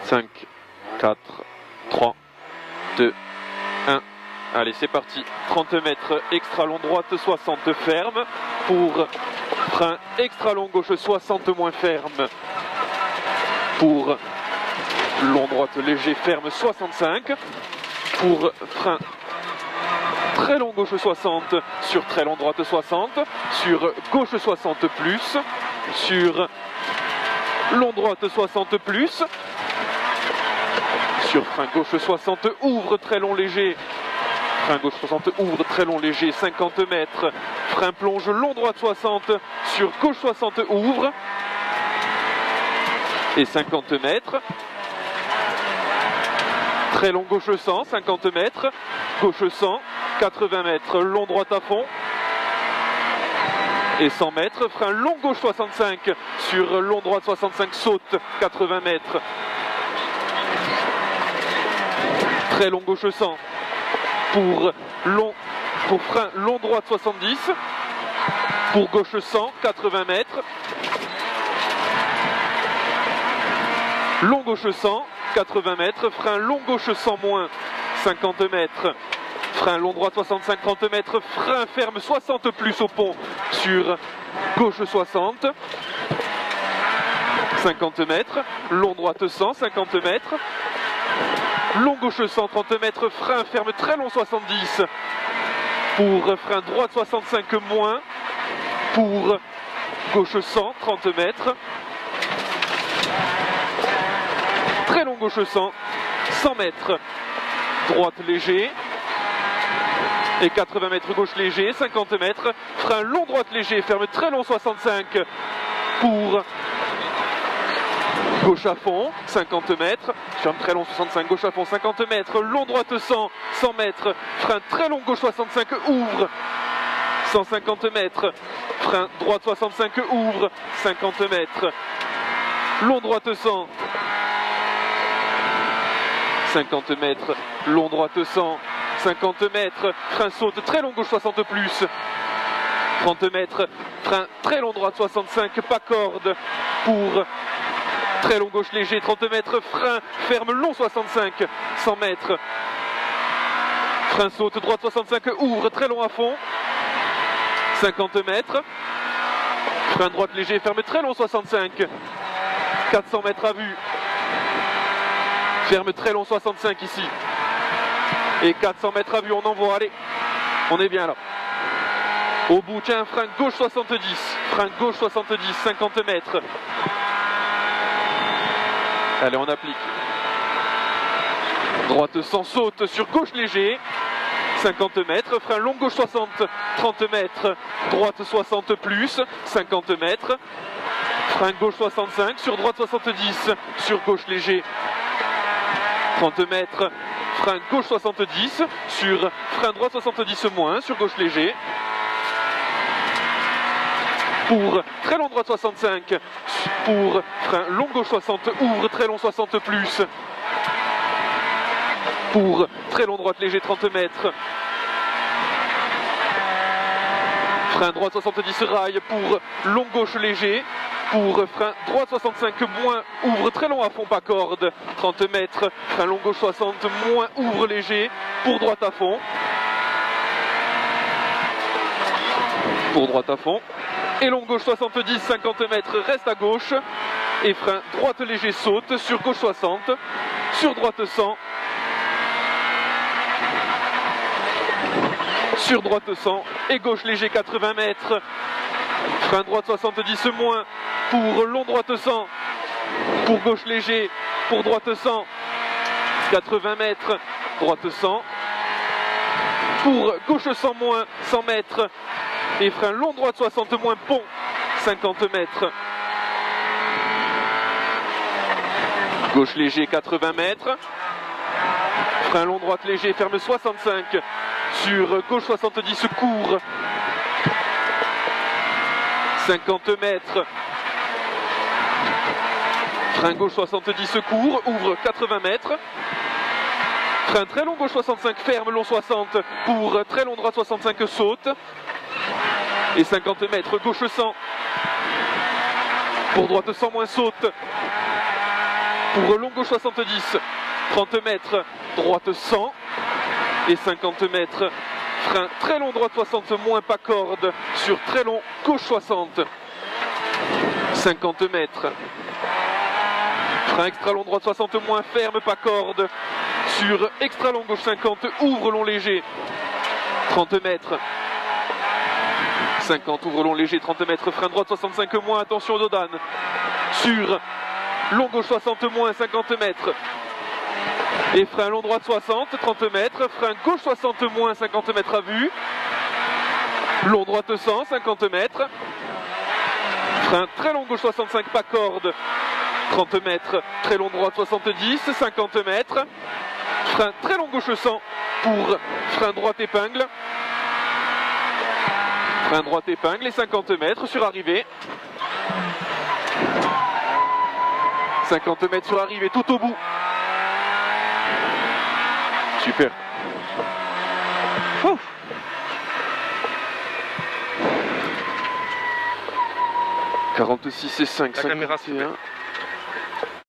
5, 4, 3, 2, 1. Allez, c'est parti. 30 mètres, extra long droite, 60 ferme. Pour frein extra long gauche, 60 moins ferme. Pour long droite léger ferme, 65. Pour frein très long gauche 60, sur très long droite 60, sur gauche 60 plus, sur long droite 60 plus, sur frein gauche 60, ouvre très long léger, frein gauche 60, ouvre très long léger, 50 mètres, frein plonge long droite 60, sur gauche 60, ouvre, et 50 mètres, très long gauche 100, 50 mètres, gauche 100, 80 mètres, long droite à fond, et 100 mètres, frein long gauche 65, sur long droite 65, saute, 80 mètres, très long gauche 100, pour frein long droite 70, pour gauche 100, 80 mètres, long gauche 100, 80 mètres, frein long gauche 100 moins, 50 mètres, frein long droite 65, 30 mètres, frein ferme 60 plus au pont sur gauche 60, 50 mètres, long droite 100, 50 mètres, long gauche 100, 30 mètres, frein ferme très long 70, pour frein droite 65 moins, pour gauche 100, 30 mètres, très long gauche 100, 100 mètres, droite léger, et 80 mètres gauche léger, 50 mètres, frein long droite léger, ferme très long 65, pour gauche à fond, 50 mètres, ferme très long 65, gauche à fond, 50 mètres, long droite 100, 100 mètres, frein très long gauche 65, ouvre, 150 mètres, frein droite 65, ouvre, 50 mètres, long droite 100, 50 mètres, long droite 100, 50 mètres, frein saute, très long gauche 60 plus, 30 mètres, frein très long droite 65, pas corde, pour très long gauche léger, 30 mètres, frein ferme long 65, 100 mètres, frein saute, droite 65, ouvre, très long à fond, 50 mètres, frein droite léger, ferme très long 65, 400 mètres à vue, ferme très long 65 ici, et 400 mètres à vue, on envoie, allez, on est bien là. Au bout, tiens, frein gauche 70, frein gauche 70, 50 mètres. Allez, on applique. Droite sans saute sur gauche léger, 50 mètres, frein long gauche 60, 30 mètres, droite 60 plus, 50 mètres, frein gauche 65, sur droite 70, sur gauche léger, 30 mètres, frein gauche 70, sur frein droite 70 moins, sur gauche léger, pour très long droite 65, pour frein long gauche 60, ouvre très long 60 plus, pour très long droite léger 30 mètres, frein droite 70 rail, pour long gauche léger, pour frein droite 65 moins, ouvre très long à fond, pas corde, 30 mètres, frein long gauche 60 moins, ouvre léger, pour droite à fond, pour droite à fond, et long gauche 70, 50 mètres, reste à gauche, et frein droite léger saute, sur gauche 60, sur droite 100, sur droite 100, et gauche léger 80 mètres, frein droite 70 moins, pour long droite 100, pour gauche léger, pour droite 100, 80 mètres, droite 100, pour gauche 100 moins, 100 mètres, et frein long droite 60 moins, pont, 50 mètres, gauche léger 80 mètres, frein long droite léger, ferme 65, sur gauche 70 court, 50 mètres, frein gauche 70 court, ouvre 80 mètres, frein très long gauche 65 ferme, long 60, pour très long droite 65 saute, et 50 mètres, gauche 100, pour droite 100 moins saute, pour long gauche 70, 30 mètres, droite 100 et 50 mètres, frein très long droite 60 moins pas corde sur très long gauche 60, 50 mètres, frein extra long droite 60 moins ferme pas corde sur extra long gauche 50, ouvre long léger, 30 mètres, 50 ouvre long léger, 30 mètres, frein droite 65 moins, attention Dodane, sur long gauche 60 moins, 50 mètres, et frein long droite 60, 30 mètres, frein gauche 60 moins, 50 mètres à vue, long droite 100, 50 mètres, frein très long gauche 65 pas corde, 30 mètres, très long droite 70, 50 mètres, frein très long gauche 100 pour frein droite épingle, frein droite épingle et 50 mètres sur arrivée. 50 mètres sur arrivée, tout au bout. Super. Ouf. « 46 et 5, 51.